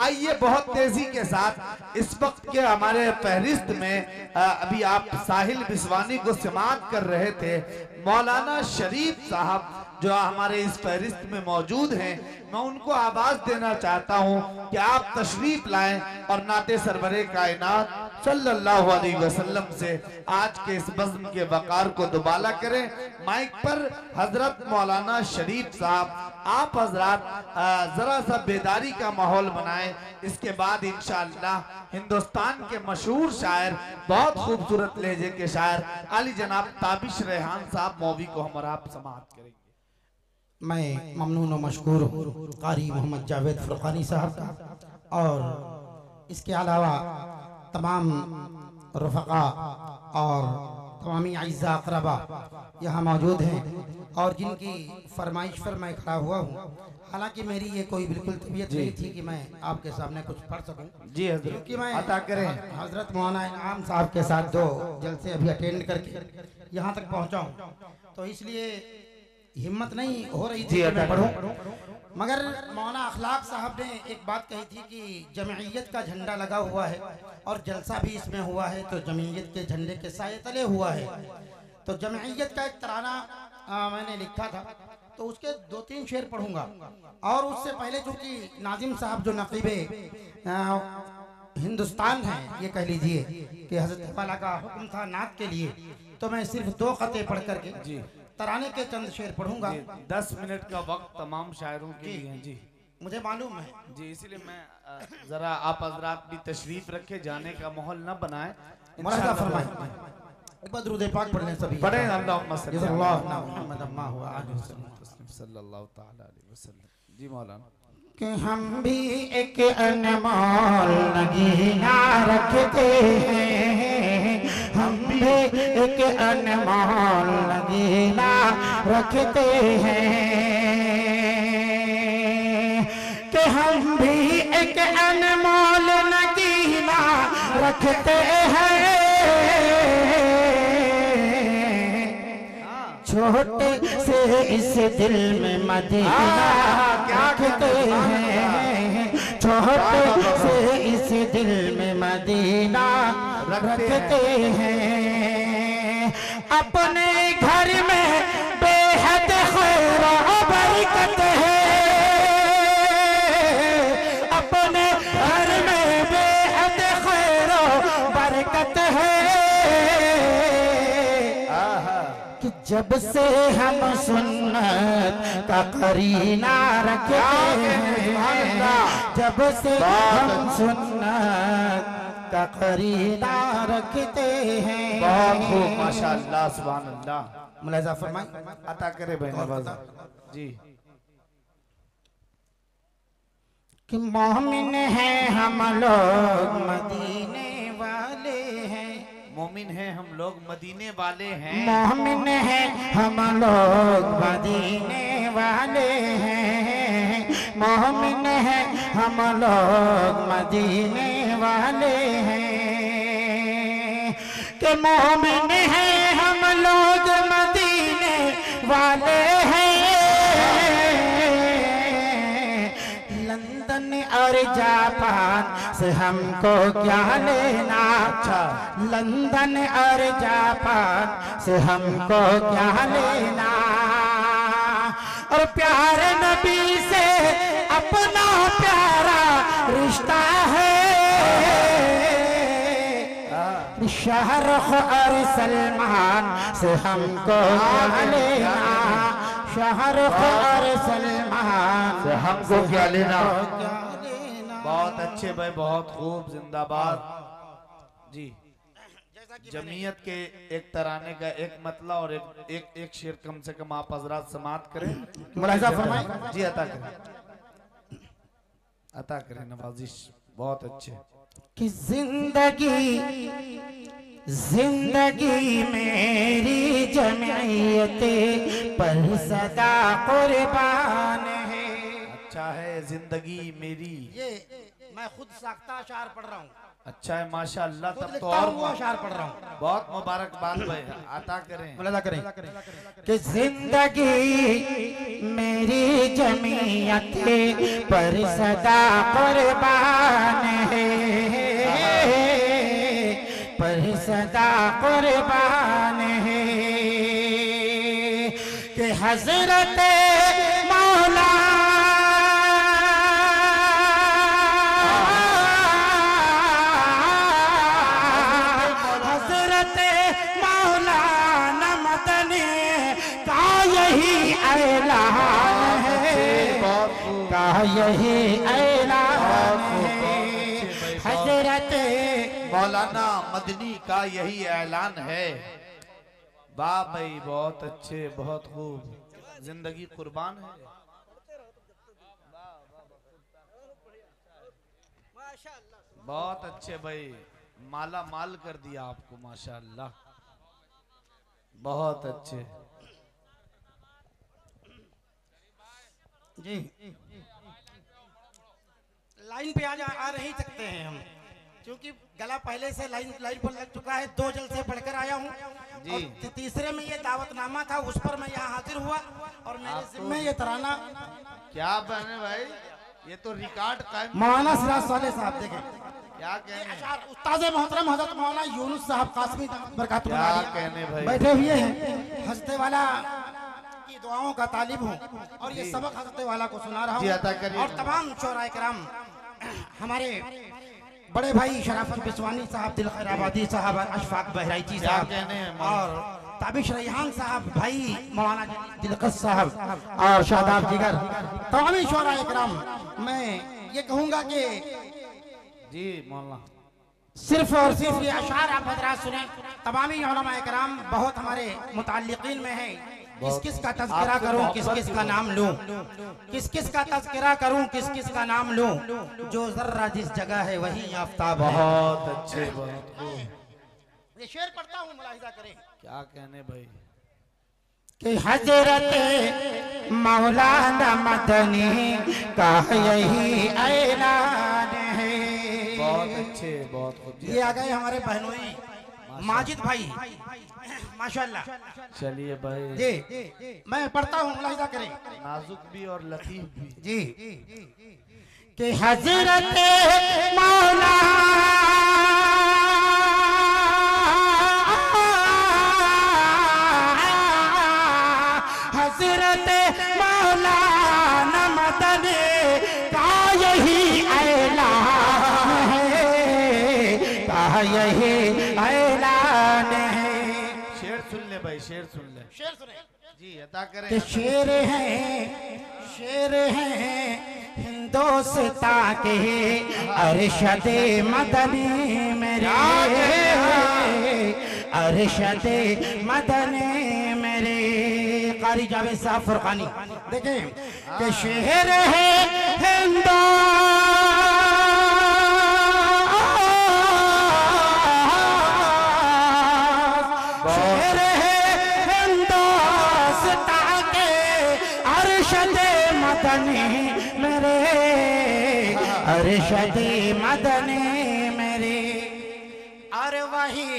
आइए बहुत तेजी के साथ इस वक्त के हमारे फहरिस्त में अभी आप साहिल बिस्वानी को समाअत कर रहे थे। मौलाना शरीफ साहब जो हमारे इस फहरिस्त में मौजूद हैं, मैं उनको आवाज देना चाहता हूं कि आप तशरीफ लाएं और नाते सरवरे कायनात सल्लल्लाहु अलैहि वसल्लम से आज के इस बज़्म के वकार को दुबाला करें। माइक पर हजरत मौलाना शरीफ साहब, आप हजरात जरा सा बेदारी का माहौल बनाएं। इसके बाद इंशाअल्लाह हिंदुस्तान के मशहूर शायर, बहुत खूबसूरत लहजे के शायर अली जनाब ताबिश रेहान साहब मौवी को हम और आप समाअत करेंगे। मैं ममनून और मशकूर हूँ कारी मोहम्मद जावेद फुरकानी साहब का, और इसके अलावा तमाम रफ़क़ा और तमामी अज़्ज़ा अक़रबा यहाँ मौजूद हैं और जिनकी फरमाइश पर मैं खड़ा हुआ हूँ। हालांकि मेरी ये कोई बिल्कुल तबीयत नहीं थी कि मैं आपके सामने कुछ पढ़ सकूं। जी हज़रत, क्योंकि मैं अता करें हज़रत मौलाना इनाम साहब के साथ 2 जलसे अभी अटेंड करके यहाँ तक पहुँचा हूँ, तो इसलिए हिम्मत नहीं हो रही थी कि मैं पढ़ूं। मगर मौलाना अखलाक साहब ने एक बात कही थी कि जमईयत का झंडा लगा हुआ है और जलसा भी इसमें हुआ है, तो जमईयत के झंडे के साए तले हुआ है। तो जमईयत का एक तराना मैंने लिखा था, तो उसके 2-3 शेर पढ़ूंगा। और उससे पहले चूंकि नाजिम साहब जो नकीबे हिंदुस्तान है, ये कह लीजिए कि हज़रत वाला का हुक्म था नात के लिए, तो मैं सिर्फ 2 ख़ते पढ़ करके जी तराने के चंद शेर पढ़ूंगा। 10 मिनट का वक्त तमाम शायरों के लिए है जी, मुझे मालूम है जी, इसलिए मैं जरा आप हजरात भी तशरीफ रखे, जाने का माहौल न बनाए। मुरादा फरमाएं, एक बार दुरूद पाक पढ़ लें सभी, पढ़ें अल्लाहुम्मा सल्लल्लाहु तआला अलैहि वसल्लम। जी मौलाना, कि हम भी एक अनमोल नगीना रखते हैं, हम भी एक अनमोल नगीना रखते हैं, कि हम भी एक अनमोल नगीना रखते हैं, छोटे से इस दिल में मदीना रखते हैं, छोटे से इस दिल में मदीना रखते हैं, अपने घर में बेहद खैर और बरकत है, अपने घर में बेहद खैर और बरकत है, जब से हम सुन्नत का करीना रखते हैं, जब से हम सुन्नत का करीना रखते हैं। बहुत खूब, माशाअल्लाह, सुभान अल्लाह। मुलाज़ा फरमाएं, अता करे भाई नवाज़ा जी। कि मोमिन है हम लोग मदीने वाले हैं, मोमिन है हम लोग मदीने वाले हैं, मोमिन है हम लोग मदीने वाले हैं, मोमिन है हम लोग मदीने वाले हैं, कि मोमिन है हम लोग मदीने वाले हैं, लंदन और जापान से हमको क्या लेना, लंदन और जापान से हमको क्या लेना, और प्यारे नबी से अपना प्यारा रिश्ता है, शाहरुख और सलमान से हमको क्या लेना, शाहरुख और सलमान से हमको क्या लेना। बहुत अच्छे भाई, बहुत खूब, जिंदाबाद जी। जमीयत के एक तराने का एक मतला और एक शेर कम से कम आप हजरात समाअत करें। मुलाज़ा फरमाएं जी, अता करें, अता करें नवाजिश, बहुत अच्छे। कि जिंदगी मेरी जमीयत पर सदा कुर्बान है। अच्छा है, जिंदगी मेरी, ये मैं खुद साख्ता अशार पढ़ रहा हूँ, अच्छा है माशाअल्लाह। तब तो और और वो अशार पढ़ रहा हूँ। बहुत मुबारकबाद भाई, अता करें। मुलाजा करें कि जिंदगी मेरी जमीयत पर सदा कुर्बान है, पर सदा कुर्बान है कि हजरत मौला ऐलान है, का यही ऐलान है, हजरत मौलाना मदनी का यही ऐलान है। वाह भाई, बहुत अच्छे, बहुत खूब। जिंदगी कुर्बान है। बहुत अच्छे भाई, माला माल कर दिया आपको माशाअल्लाह, बहुत अच्छे जी। लाइन पे आज आ नहीं सकते हैं हम, क्योंकि गला पहले से लाइन पर लग चुका है। 2 जलसे पढ़कर आया हूँ और तीसरे में ये दावतनामा था, उस पर मैं यहाँ हाजिर हुआ और मेरे जिम्मे ये तराना। क्या बने भाई, ये तो रिकॉर्ड कायम। मौलाना सिराज साले साहब देखें क्या कहने, उस्ताद मोहतरम हजरत मौलाना यूनुस साहब कासमी क्या कहने भाई, बैठे हुए हैं। हंसते वाला की दुआओं का तालिब हूँ और ये सबक हंसते वाला को सुना रहा हूँ। और तमाम शोराए कराम, हमारे बड़े भाई शराफत बिस्वानी साहब, दिल खैराबादी साहब, अशफाक बहराइची साहब और ताबिश रैहान साहब, भाई मौलाना दिलकश साहब और शादाब जिगर, तमाम शोराए कराम। मैं ये कहूँगा कि जी मौलाना, सिर्फ और सिर्फ ये अशार आप हजरात सुने। तमामी उलमा इकराम बहुत हमारे मुताल्लिकीन में है। किस किस का तज़किरा करूं, किस किस का नाम लूं, किस किस का तज़किरा करूं, किस किस का नाम लूं, जो जर्रा जिस जगह है वही आफताब है। बहुत अच्छे, बहुत खूब। ये शेर पढ़ता हूं, मुलाहिजा करें। क्या कहने भाई, कि हजरत मौलाना मदनी का यही ऐलान है। बहुत अच्छे, बहुत खूब। ये आ गए हमारे बहनोई माजिद भाई, माशाल्लाह। चलिए भाई जी, मैं पढ़ता हूँ, मुलाहिजा करें। नाजुक भी और लतीफ भी जी। कि हजरत मौला हजरत मौलाना मदनी का यही ऐलान है, का यही ऐलान है। शेर सुन ले भाई, शेर सुन ले। शेर सुने जी, अता करें। कि शेर हैं हिंदोस्ता के अरशद मदनी मेरे, अरशद मदनी मेरे। कारी जावेद साहब फुरकानी देखें कि शेर है हिंदो मेरे, अरशद मदनी मेरे। और वही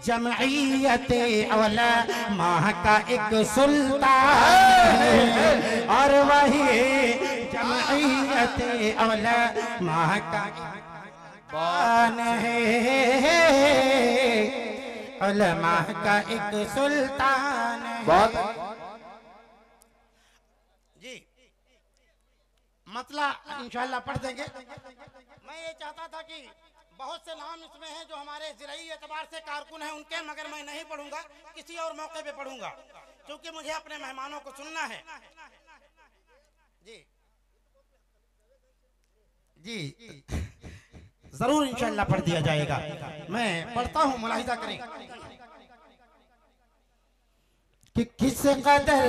जमईयत उलमा का एक सुल्तान है, और वही जमईयत उलमा का सुल्तान है, उलमा का एक सुल्तान है। बहुत मतला इंशाल्लाह पढ़ देंगे। मैं ये चाहता था कि बहुत से नाम इसमें हैं जो हमारे ज़िलाई एतबार से कारकुन हैं उनके, मगर मैं नहीं पढ़ूंगा, किसी और मौके पे पढ़ूंगा, क्योंकि मुझे अपने मेहमानों को सुनना है। जी जी, जरूर इंशाल्लाह पढ़ दिया जाएगा। मैं पढ़ता हूँ, मुलाहिजा करें कि किस कदर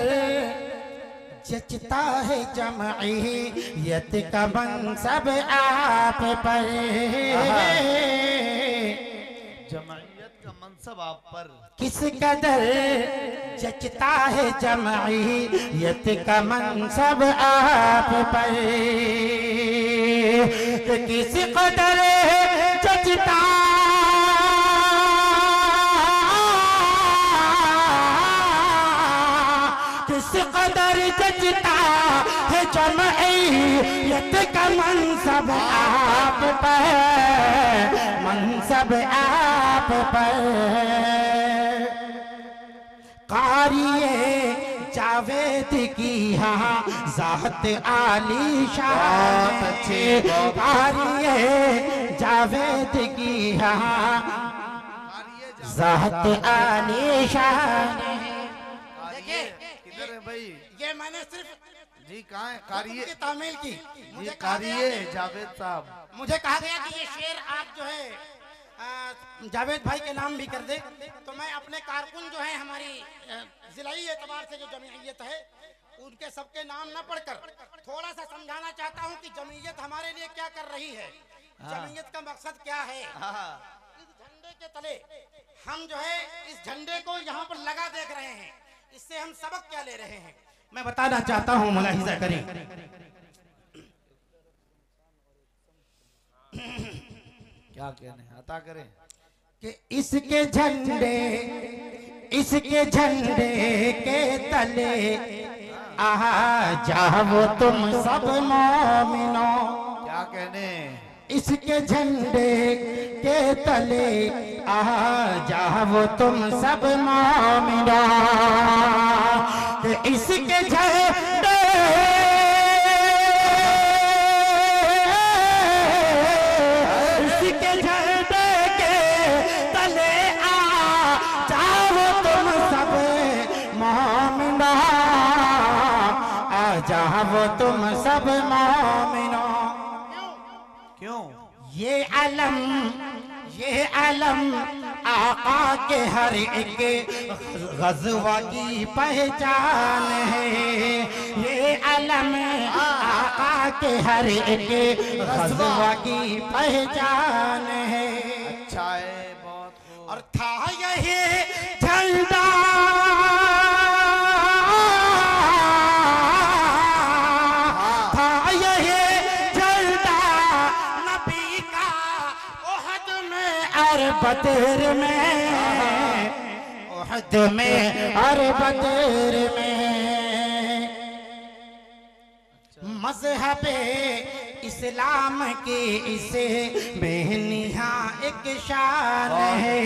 जचता है जमईयत का मनसब आप पर, जमईयत का मनसब आप पर। किस कदर जचता है जमईयत का मनसब आप पर, किस कदर जचता किस कदर जचता है जमईयत का मनसब आप पर, मनसब आप पर। कारिए जावेद की यहाँ ज़ात आली शान है, कारिए जावेद की यहाँ ज़ात आली शान है। देखिए किधर है भाई? ये मैंने सिर्फ जी कहाँ है कारिये? तामील की ये कारिये जावेद साहब। मुझे कहा गया कि ये शेर आप जो है जावेद भाई के नाम भी कर दे, तो मैं अपने कारकुन जो है हमारी जिलाई एतबार से जो जमीयत है उनके सबके नाम न पढ़कर थोड़ा सा समझाना चाहता हूँ कि जमीयत हमारे लिए क्या कर रही है, जमीयत का मकसद क्या है। इस झंडे के तले हम जो है इस झंडे को यहाँ पर लगा देख रहे हैं, इससे हम सबक क्या ले रहे हैं मैं बताना चाहता हूँ। मुलाहिजा करें, क्या कहने अता करें कि इसके झंडे के तले आ जाओ तुम सब मोमिनो। क्या कहने? इसके झंडे के तले आ जाओ तुम सब मोमिनो। कि इसके झंडे जाओ तुम सब मोमिनो। क्यों? ये अलम आका के हर एक गज़वा की पहचान है। ये अलम आका के हर एक गज़वा की पहचान है। अच्छा है, बहुत खूब। और था यही झंडा बदर में, ओहद में और बदर में। मज़हबे इस्लाम की इसे बेनिहा एक शान है।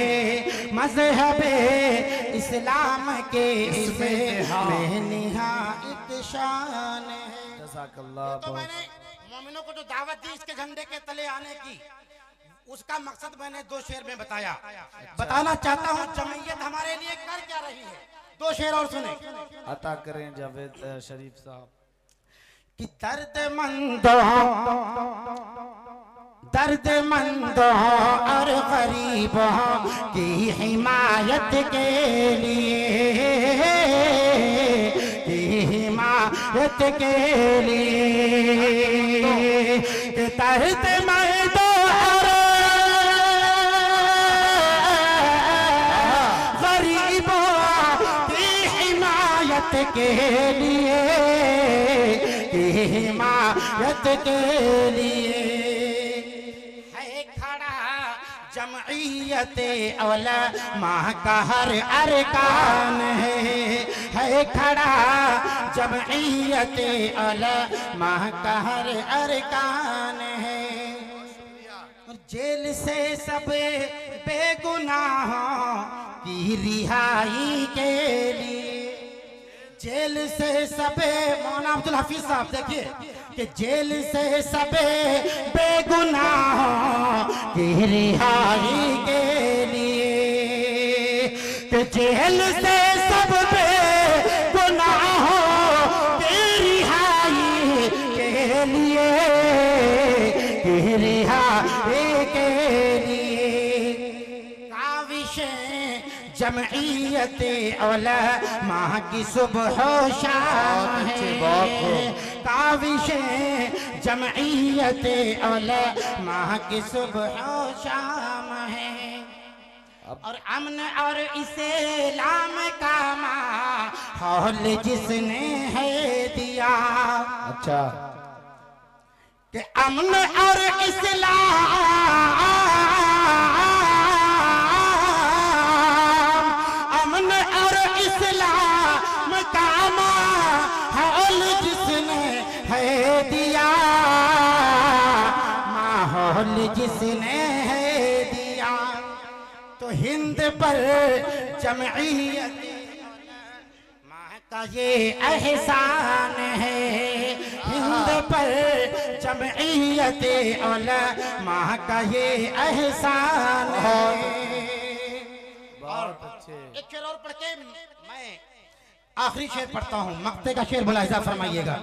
मज़हबे इस्लाम के इसे बेनिहा एक शान है। तो मैंने मोमिनों को जो दावत दी इसके झंडे के तले आने की, उसका मकसद मैंने दो शेर में बताया। बताना चाहता हूँ जमीयत हमारे लिए कर क्या रही है। दो शेर और सुने। अता करें जावेद शरीफ साहब। कि दर्दमंदों और गरीबों की हिमायत के लिए, की हिमायत के लिए। कि दर्दमंदों के लिए, हिमायत के लिए है खड़ा जमईयत उलमा का हर अरकान है खड़ा जमईयत उलमा का हर अरकान है। जेल से सब बेगुनाहों की रिहाई के लिए, जेल से सबे मौलाना अब्दुल हफीज साहब देखिए कि जेल से सबे बेगुनाहों की रिहाई के लिए, कि जेल से सब बेगुनाहों की रिहाई के लिए, की रिहाई के लिए। काविशें जमईयत उलमा की सुबह शाम है। काविशें जमईयत उलमा की सुबह शाम है। और अमन और इस्लाम का माहौल जिसने है दिया। अच्छा, कि अमन और इस्लाम कौल जिसने है दिया तो हिंद पर जमईयत का ये एहसान है, हिंद पर जमईयत उलमा का ये एहसान है। बहुत अच्छे। एक शेर और पढ़ के मैं आखिरी शेर पढ़ता हूँ, मक्ते का शेर मुलाहिजा फरमाइएगा।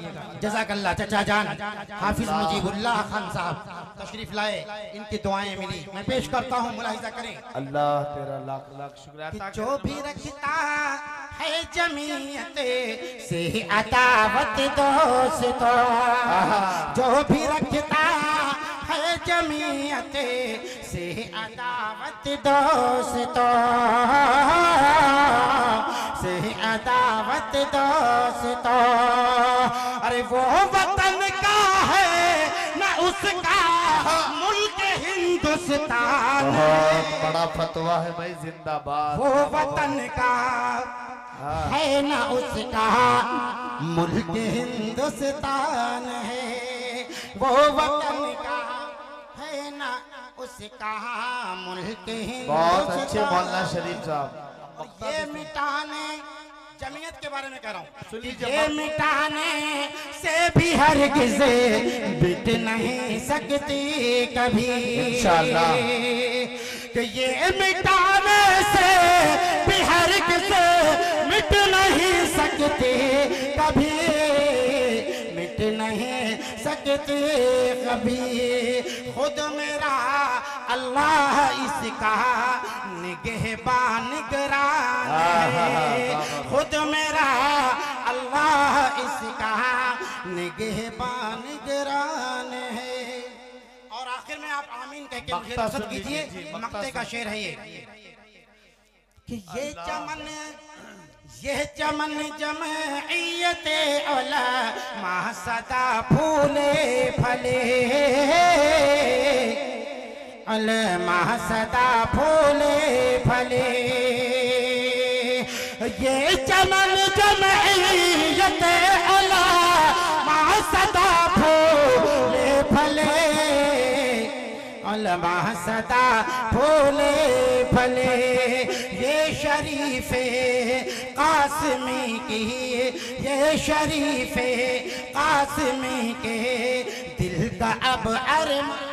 जज़ाकल्लाह चाचा जान हाफिज मुजीबुल्लाह खान साहब तशरीफ लाए, इनकी दुआएं मिली, मैं पेश करता हूँ, मुलाहिजा करें। अल्लाह तेरा लाख लाख शुक्रिया। जो भी रखता है जमीयत से अदावत दोस्तों, जो भी रखता है जमीयत से अदावत दोस्तों, से अदावत दोस्तों, अरे वो वतन का है न उसका मुल्क हिंदुस्तान। बहुत बड़ा फतवा है भाई, जिंदाबाद। वो वतन का है न उसका मुल्क हिंदुस्तान है, वो वतन का है न उसका मुल्क हिंदुस्तान। बहुत अच्छे मौलाना शरीफ साहब। ये मिटाने जमीयत के बारे में कह रहा हूँ, ये मिटाने से भी हरगिज़ मिट नहीं सकती कभी, इंशाअल्लाह। कि ये मिटाने से भी हरगिज़ मिट नहीं सकती कभी, मिट नहीं सकती कभी। खुद मेरा अल्लाह इसका निगहबान निगरान है, खुद मेरा अल्लाह इसका निगहबान निगरान है। और आखिर में आप आमीन कह के मुझे रुखसत कीजिए। मक्ते का शेर है ये कि ये चमन जमईयत उलमा सदा फूले फले, उलमा सदा फूले फले, ये चमन जमईयत उलमा सदा फूले फले, उलमा सदा फूले फले। ये शरीफे कासमी की, ये शरीफे कासमी के दिल का अब अरमान